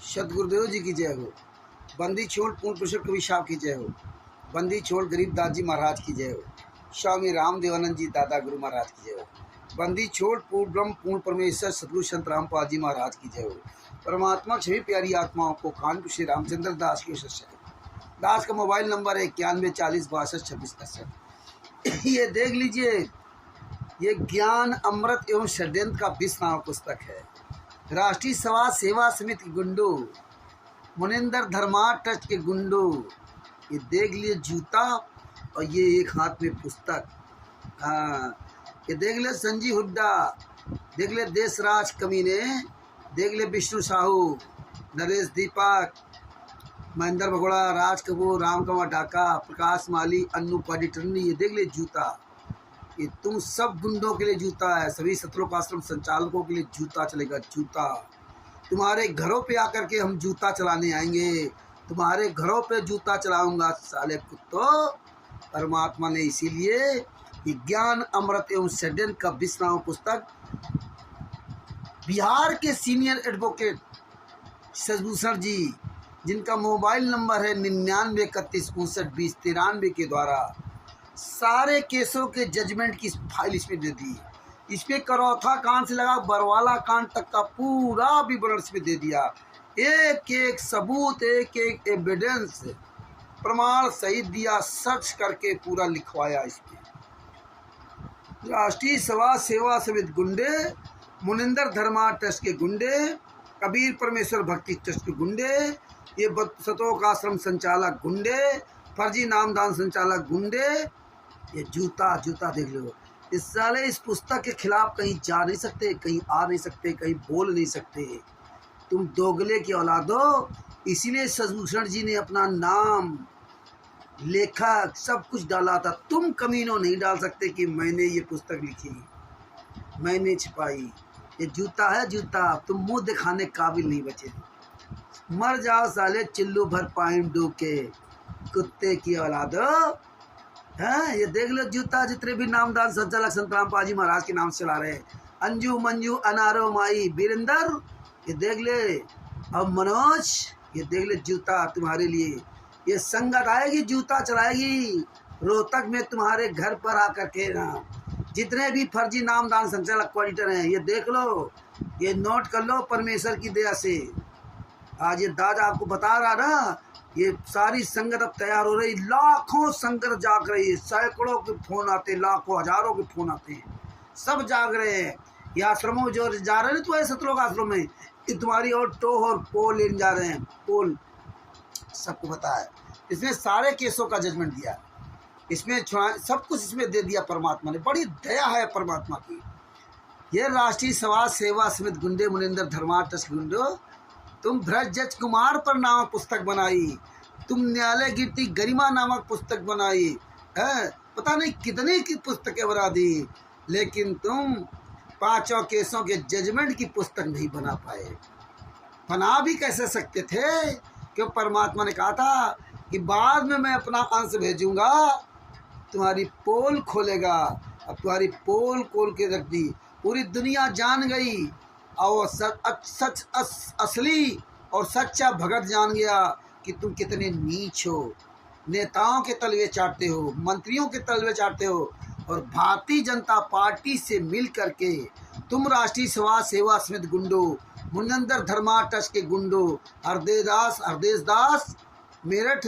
सतगुरुदेव जी की जय हो। बंदी छोड़ पूर्ण पुरुष कवि साहब की जय हो। बंदी छोड़ गरीबदास जी महाराज की जय हो। स्वामी रामदेवानंद जी दादा गुरु महाराज की जय हो। बंदी छोड़ पूर्ण ब्रह्म पूर्ण परमेश्वर सतगुरु संत रामपाल जी महाराज की जय हो। परमात्मा सभी प्यारी आत्माओं को कानपुर श्री रामचंद्र दास के दास का मोबाइल नंबर है 9140622667। ये देख लीजिए, ये ज्ञान अमृत एवं षड्यंत्र का 20 नाम पुस्तक है। राष्ट्रीय समाज सेवा समिति गुंडू, मुनिंदर धर्मा ट्रस्ट के गुंडू। ये देख लिए जूता और ये एक हाथ में पुस्तक। हाँ, ये देख ले संजीव हुड्डा, देख ले देशराज कमीने, देख ले विष्णु साहू, नरेश दीपक, महेंद्र भगोड़ा, राज कपूर, राम कमर ढाका, प्रकाश माली, अन्नू पाडिटर्नी। ये देख ले जूता, ये तुम सब गुंडों के लिए जूता है। सभी सतलोक आश्रम संचालकों के लिए जूता चलेगा। जूता तुम्हारे घरों पे आकर के हम जूता चलाने आएंगे। तुम्हारे घरों पे जूता चलाऊंगा साले कुत्तों। परमात्मा ने इसीलिए ये ज्ञान अमृत एवं षड्यंत्र का 20 नाम पुस्तक बिहार के सीनियर एडवोकेट शशिभूषण जी, जिनका मोबाइल नंबर है 9931592093 के द्वारा सारे केसों के जजमेंट की फाइल इसमें दे दी। इसमें करौथा कांड से लगा बरवाला कांड तक का पूरा विवरण इसमें दे दिया। एक एक सबूत, एक एक एविडेंस, प्रमाण सहित दिया, सर्च करके पूरा लिखवाया। इसमें राष्ट्रीय समाज सेवा समिति गुंडे, मुनिंदर धर्मा ट्रस्ट के गुंडे, कबीर परमेश्वर भक्ति ट्रस्ट के गुंडे, ये सतोक आश्रम संचालक गुंडे, फर्जी नामदान संचालक गुंडे। ये जूता जूता देख लो। इस साले इस पुस्तक के खिलाफ कहीं जा नहीं सकते, कहीं आ नहीं सकते, कहीं बोल नहीं सकते। तुम दोगले की औलादो। इसीलिए शशिभूषण जी ने अपना नाम, लेखक सब कुछ डाला था। तुम कमीनों नहीं डाल सकते कि मैंने ये पुस्तक लिखी, मैंने छिपाई। ये जूता है जूता, तुम मुंह दिखाने काबिल नहीं बचे। मर जाओ साले चिल्लू भर पाइन डूब के, कुत्ते की औलादो। हैं, ये देख लो जूता, जितने भी नामदान संचालक संत रामपाल जी महाराज के नाम से चला रहे हैं। अंजू मंजू अनारो माई वीरेंद्र, ये देख ले। अब मनोज, ये देख ले जूता तुम्हारे लिए। ये संगत आएगी, जूता चलाएगी रोहतक में तुम्हारे घर पर आकर के ना। जितने भी फर्जी नामदान संचालक कोऑर्डिनेटर हैं, ये देख लो, ये नोट कर लो। परमेश्वर की दया से आज ये दादा आपको बता रहा ना, ये सारी संगत अब तैयार हो रही। लाखों संगत जाग रही है, सैकड़ों के फोन आते, लाखों हजारों के फोन आते हैं, सब जाग रहे हैं। ये आश्रमों में जो जा रहे हैं तुम्हारे सतलोक आश्रम में, ये तुम्हारी और टो और पोल लेने जा रहे हैं। पोल सबको पता है। इसमें सारे केसों का जजमेंट दिया, इसमें सब कुछ इसमें दे दिया। परमात्मा ने बड़ी दया है परमात्मा की। ये राष्ट्रीय समाज सेवा समिति गुंडे, मुनिंदर धर्मा ट्रस्ट गुंडो, तुम भ्रजज कुमार पर नामक पुस्तक बनाई, तुम न्यायालय गिरती गरिमा नामक पुस्तक बनाई है, पता नहीं कितने की पुस्तकें बना दी, लेकिन तुम 5 केसों के जजमेंट की पुस्तक नहीं बना पाए। बना भी कैसे सकते थे? क्यों परमात्मा ने कहा था कि बाद में मैं अपना अंश भेजूंगा, तुम्हारी पोल खोलेगा। अब तुम्हारी पोल खोल के रख दी, पूरी दुनिया जान गई। और असली और सच्चा भगत जान गया कि तुम कितने नीच हो। नेताओं के तलवे चाटते हो, मंत्रियों के तलवे चाटते हो, और भारतीय जनता पार्टी से मिल करके तुम राष्ट्रीय समाज सेवा समिति गुंडो, मुनिंदर धर्मा ट्रस्ट के गुंडो, हरदेश दास मेरठ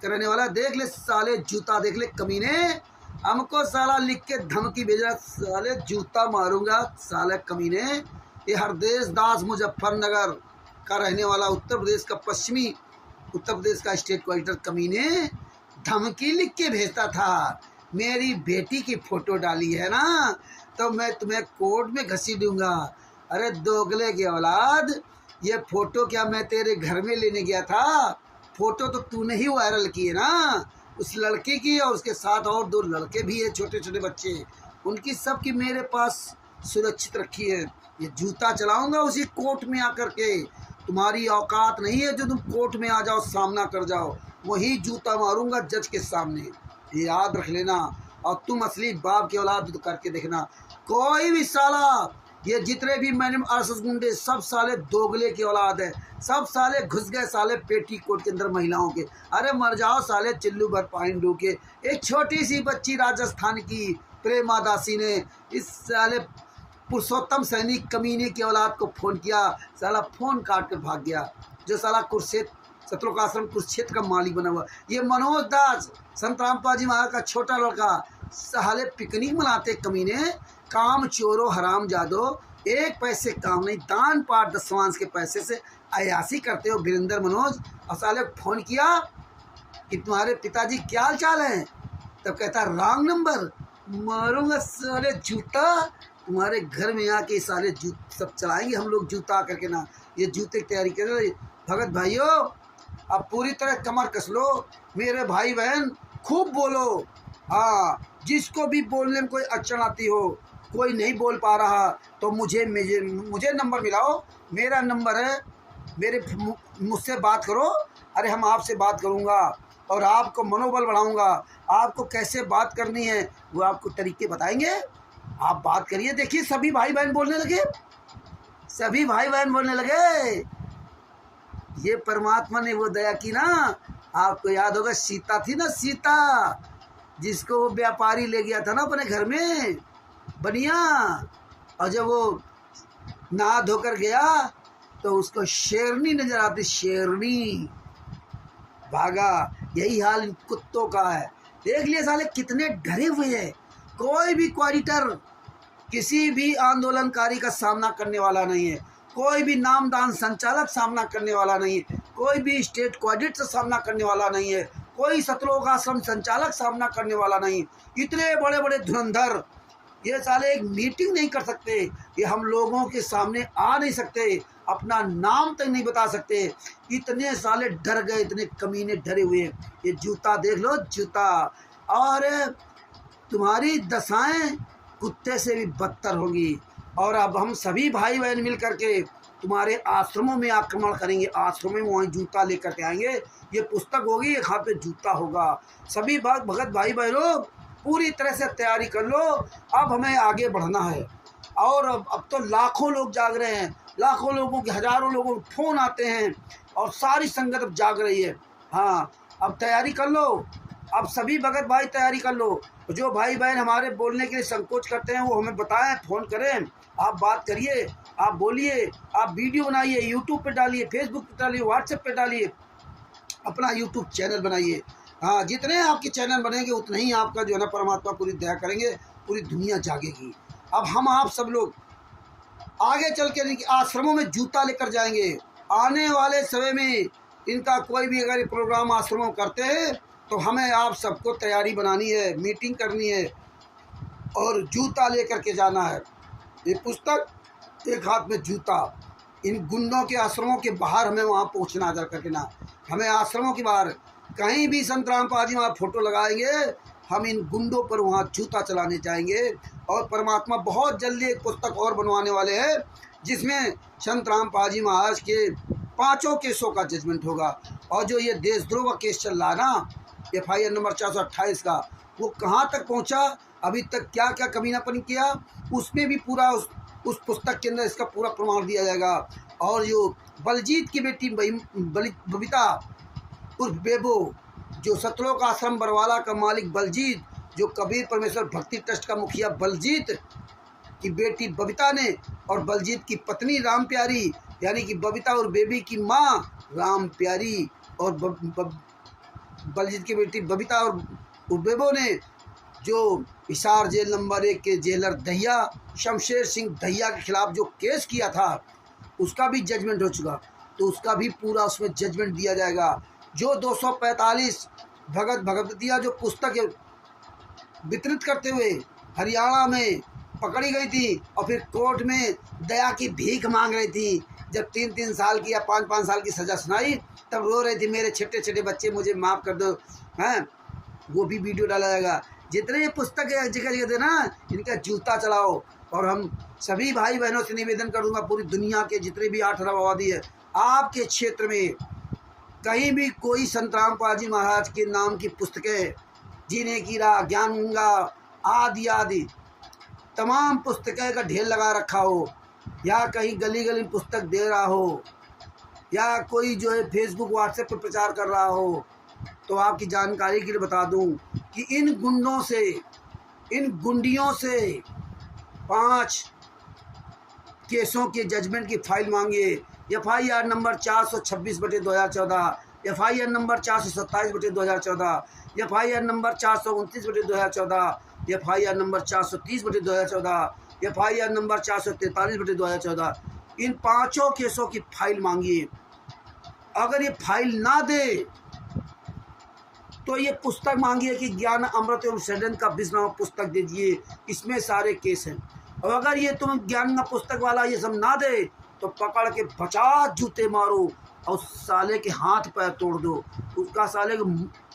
करने वाला, देख ले साले जूता, देख ले कमीने। हमको साला लिख के धमकी भेजा, साले जूता मारूंगा साले कमीने। ये हरदेश दास मुजफ्फरनगर का रहने वाला, उत्तर प्रदेश का पश्चिमी उत्तर प्रदेश का स्टेट कोऑर्डिनेटर कमीने, धमकी लिख के भेजता था। मेरी बेटी की फोटो डाली है ना, तो मैं तुम्हें कोर्ट में घसीट दूंगा। अरे दोगले की औलाद, ये फोटो क्या मैं तेरे घर में लेने गया था? फोटो तो तूने ही वायरल की है ना, उस लड़के की, और उसके साथ और 2 लड़के भी है, छोटे छोटे बच्चे, उनकी सबकी मेरे पास सुरक्षित रखी है। ये जूता चलाऊंगा उसी कोर्ट में आकर के। तुम्हारी औकात नहीं है जो तुम कोर्ट में आ जाओ, सामना कर जाओ, वही जूता मारूंगा जज के सामने। ये याद रख लेना। और तुम असली बाप की औलाद तो करके देखना, कोई भी साला ये जितने भी मैंने आरएसएस गुंडे सब साले दोगले की औलाद है, सब साले घुस गए साले पेटीकोट के अंदर महिलाओं के। अरे मर जाओ साले चिल्लू भर पानी डूब के। एक छोटी सी बच्ची राजस्थान की प्रेमा दासी ने इस साले पुरुषोत्तम सैनिक कमीने की औलाद को फ़ोन किया, साला फ़ोन काट कर भाग गया। जो साला कुरुक्षेत्र सतलोक आश्रम कुरुक्षेत्र का मालिक बना हुआ ये मनोज दास संत रामपाल जी महाराज का छोटा लड़का, साले पिकनिक मनाते कमीने, काम चोरो हराम जादो, एक पैसे काम नहीं, दान पाठ दसवांश के पैसे से अयासी करते हो वीरेंद्र मनोज। और साले फ़ोन किया कि तुम्हारे पिताजी क्या हाल चाल हैं, तब कहता रॉन्ग नंबर, मारूंगा साले जूता तुम्हारे घर में आके, साले सब चलाएंगे हम लोग जूता करके ना। ये जूते की तैयारी कर रहे भगत भाइयों, अब पूरी तरह कमर कस लो मेरे भाई बहन, खूब बोलो। हाँ, जिसको भी बोलने में कोई अड़चन आती हो, कोई नहीं बोल पा रहा तो मुझे नंबर मिलाओ, मेरा नंबर है, मुझसे बात करो। अरे हम आपसे बात करूँगा और आपको मनोबल बढ़ाऊँगा, आपको कैसे बात करनी है वो आपको तरीके बताएंगे। आप बात करिए, देखिए सभी भाई बहन बोलने लगे, सभी भाई बहन बोलने लगे। ये परमात्मा ने वो दया की ना, आपको याद होगा सीता थी ना, सीता जिसको वो व्यापारी ले गया था ना अपने घर में बनिया, और जब वो नहा धोकर गया तो उसको शेरनी नजर आती, शेरनी भागा। यही हाल इन कुत्तों का है। देख लिए साले कितने डरे हुए हैं। कोई भी क्वाडिटर किसी भी आंदोलनकारी का सामना करने वाला नहीं है, कोई भी नामदान संचालक सामना करने वाला नहीं है, कोई भी स्टेट क्वाडिट से सामना करने वाला नहीं है, कोई सतलोक आश्रम संचालक सामना करने वाला नहीं। इतने बड़े बड़े धुरंधर ये साले एक मीटिंग नहीं कर सकते, ये हम लोगों के सामने आ नहीं सकते, अपना नाम तक नहीं बता सकते। इतने साले डर गए, इतने कमीने डरे हुए। ये जूता देख लो, जूता। और तुम्हारी दशाएं कुत्ते से भी बदतर होगी। और अब हम सभी भाई बहन मिल करके तुम्हारे आश्रमों में आक्रमण करेंगे, आश्रमों में वहीं जूता लेकर के आएंगे। ये पुस्तक होगी, एक हाथ पे जूता होगा। सभी भगत भाई बहनों पूरी तरह से तैयारी कर लो, अब हमें आगे बढ़ना है। और अब तो लाखों लोग जाग रहे हैं, लाखों लोगों के, हजारों लोगों के फ़ोन आते हैं और सारी संगत अब जाग रही है। हाँ, अब तैयारी कर लो, अब सभी भगत भाई तैयारी कर लो। जो भाई बहन हमारे बोलने के लिए संकोच करते हैं वो हमें बताएं, फ़ोन करें, आप बात करिए, आप बोलिए, आप वीडियो बनाइए, यूट्यूब पे डालिए, फेसबुक पे डालिए, व्हाट्सएप पे डालिए, अपना यूट्यूब चैनल बनाइए। हाँ, जितने आपके चैनल बनेंगे उतने ही आपका जो है ना परमात्मा पूरी दया करेंगे, पूरी दुनिया जागेगी। अब हम आप सब लोग आगे चल के आश्रमों में जूता लेकर जाएंगे। आने वाले समय में इनका कोई भी अगर प्रोग्राम आश्रमों करते हैं तो हमें आप सबको तैयारी बनानी है, मीटिंग करनी है और जूता लेकर के जाना है। ये पुस्तक, एक हाथ में जूता। इन गुंडों के आश्रमों के बाहर हमें वहाँ पहुँचना जा करके ना, हमें आश्रमों के बाहर कहीं भी संत रामपाल जी वहाँ फ़ोटो लगाएंगे, हम इन गुंडों पर वहाँ जूता चलाने जाएंगे। और परमात्मा बहुत जल्दी एक पुस्तक और बनवाने वाले हैं जिसमें संत रामपाल जी महाराज के 5 केसों का जजमेंट होगा। और जो ये देशद्रोह का केस चल रहा है ना, FIR नंबर 428 का, वो कहाँ तक पहुँचा, अभी तक क्या क्या कमीनापन किया, उसमें भी पूरा उस पुस्तक के अंदर इसका पूरा प्रमाण दिया जाएगा। और जो बलजीत की बेटी बबीता उर्फ बेबो, जो सतलोक आश्रम बरवाला का मालिक बलजीत, जो कबीर परमेश्वर भक्ति ट्रस्ट का मुखिया बलजीत की बेटी बबीता ने, और बलजीत की पत्नी राम प्यारी, यानी कि बबीता और बेबी की माँ राम प्यारी, और बलजीत की बेटी बबीता और बेबो ने जो हिसार जेल नंबर 1 के जेलर दहिया, शमशेर सिंह दहिया के खिलाफ जो केस किया था, उसका भी जजमेंट हो चुका, तो उसका भी पूरा उसमें जजमेंट दिया जाएगा। जो 245 भगवतिया जो पुस्तक वितरित करते हुए हरियाणा में पकड़ी गई थी और फिर कोर्ट में दया की भीख मांग रही थी, जब 3-3 साल की या 5-5 साल की सज़ा सुनाई तब रो रही थी, मेरे छोटे छोटे बच्चे मुझे माफ़ कर दो, हैं, वो भी वीडियो डाला जाएगा। जितने ये पुस्तक जगह जगह देना, इनका जूता चलाओ। और हम सभी भाई बहनों से निवेदन करूँगा, पूरी दुनिया के जितने भी 8 अरब आबादी है, आपके क्षेत्र में कहीं भी कोई संत रामपाल जी महाराज के नाम की पुस्तकें, जीने की राह, ज्ञान गंगा आदि आदि तमाम पुस्तकें का ढेर लगा रखा हो, या कहीं गली गली पुस्तक दे रहा हो, या कोई जो है फेसबुक व्हाट्सएप पर प्रचार कर रहा हो, तो आपकी जानकारी के लिए बता दूं कि इन गुंडों से, इन गुंडियों से 5 केसों के जजमेंट की फाइल मांगिए। FIR number 426/2014, FIR number 427/2014, FIR number 429/2014, FIR number 430/2014, FIR number 443/2014। इन 5 केसों की फाइल मांगिए। अगर ये फाइल ना दे तो ये पुस्तक मांगिए कि ज्ञान अमृत एवं षड्यंत्र का विष नामक पुस्तक दीजिए, इसमें सारे केस हैं। और अगर ये तुम ज्ञान का पुस्तक वाला ये सब ना दे तो पकड़ के 50 जूते मारो और साले के हाथ पैर तोड़ दो, उसका साले को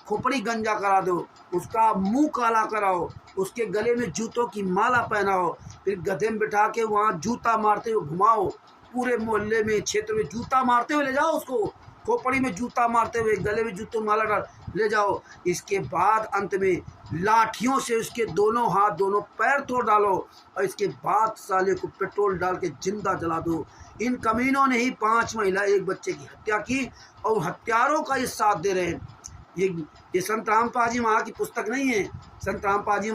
खोपड़ी गंजा करा दो, उसका मुंह काला कराओ, उसके गले में जूतों की माला पहनाओ, फिर गधे में बिठा के वहाँ जूता मारते हुए घुमाओ, पूरे मोहल्ले में क्षेत्र में जूता मारते हुए ले जाओ, उसको खोपड़ी में जूता मारते हुए गले में जूतों माला डाल ले जाओ। इसके बाद अंत में लाठियों से उसके दोनों हाथ दोनों पैर तोड़ डालो और इसके बाद साले को पेट्रोल डाल के जिंदा जला दो। इन कमीनों ने ही 5 महिला 1 बच्चे की हत्या की और हत्यारों का ये साथ दे रहे हैं। ये संत रामपाल जी वहाँ की पुस्तक नहीं है। संत रामपाल जी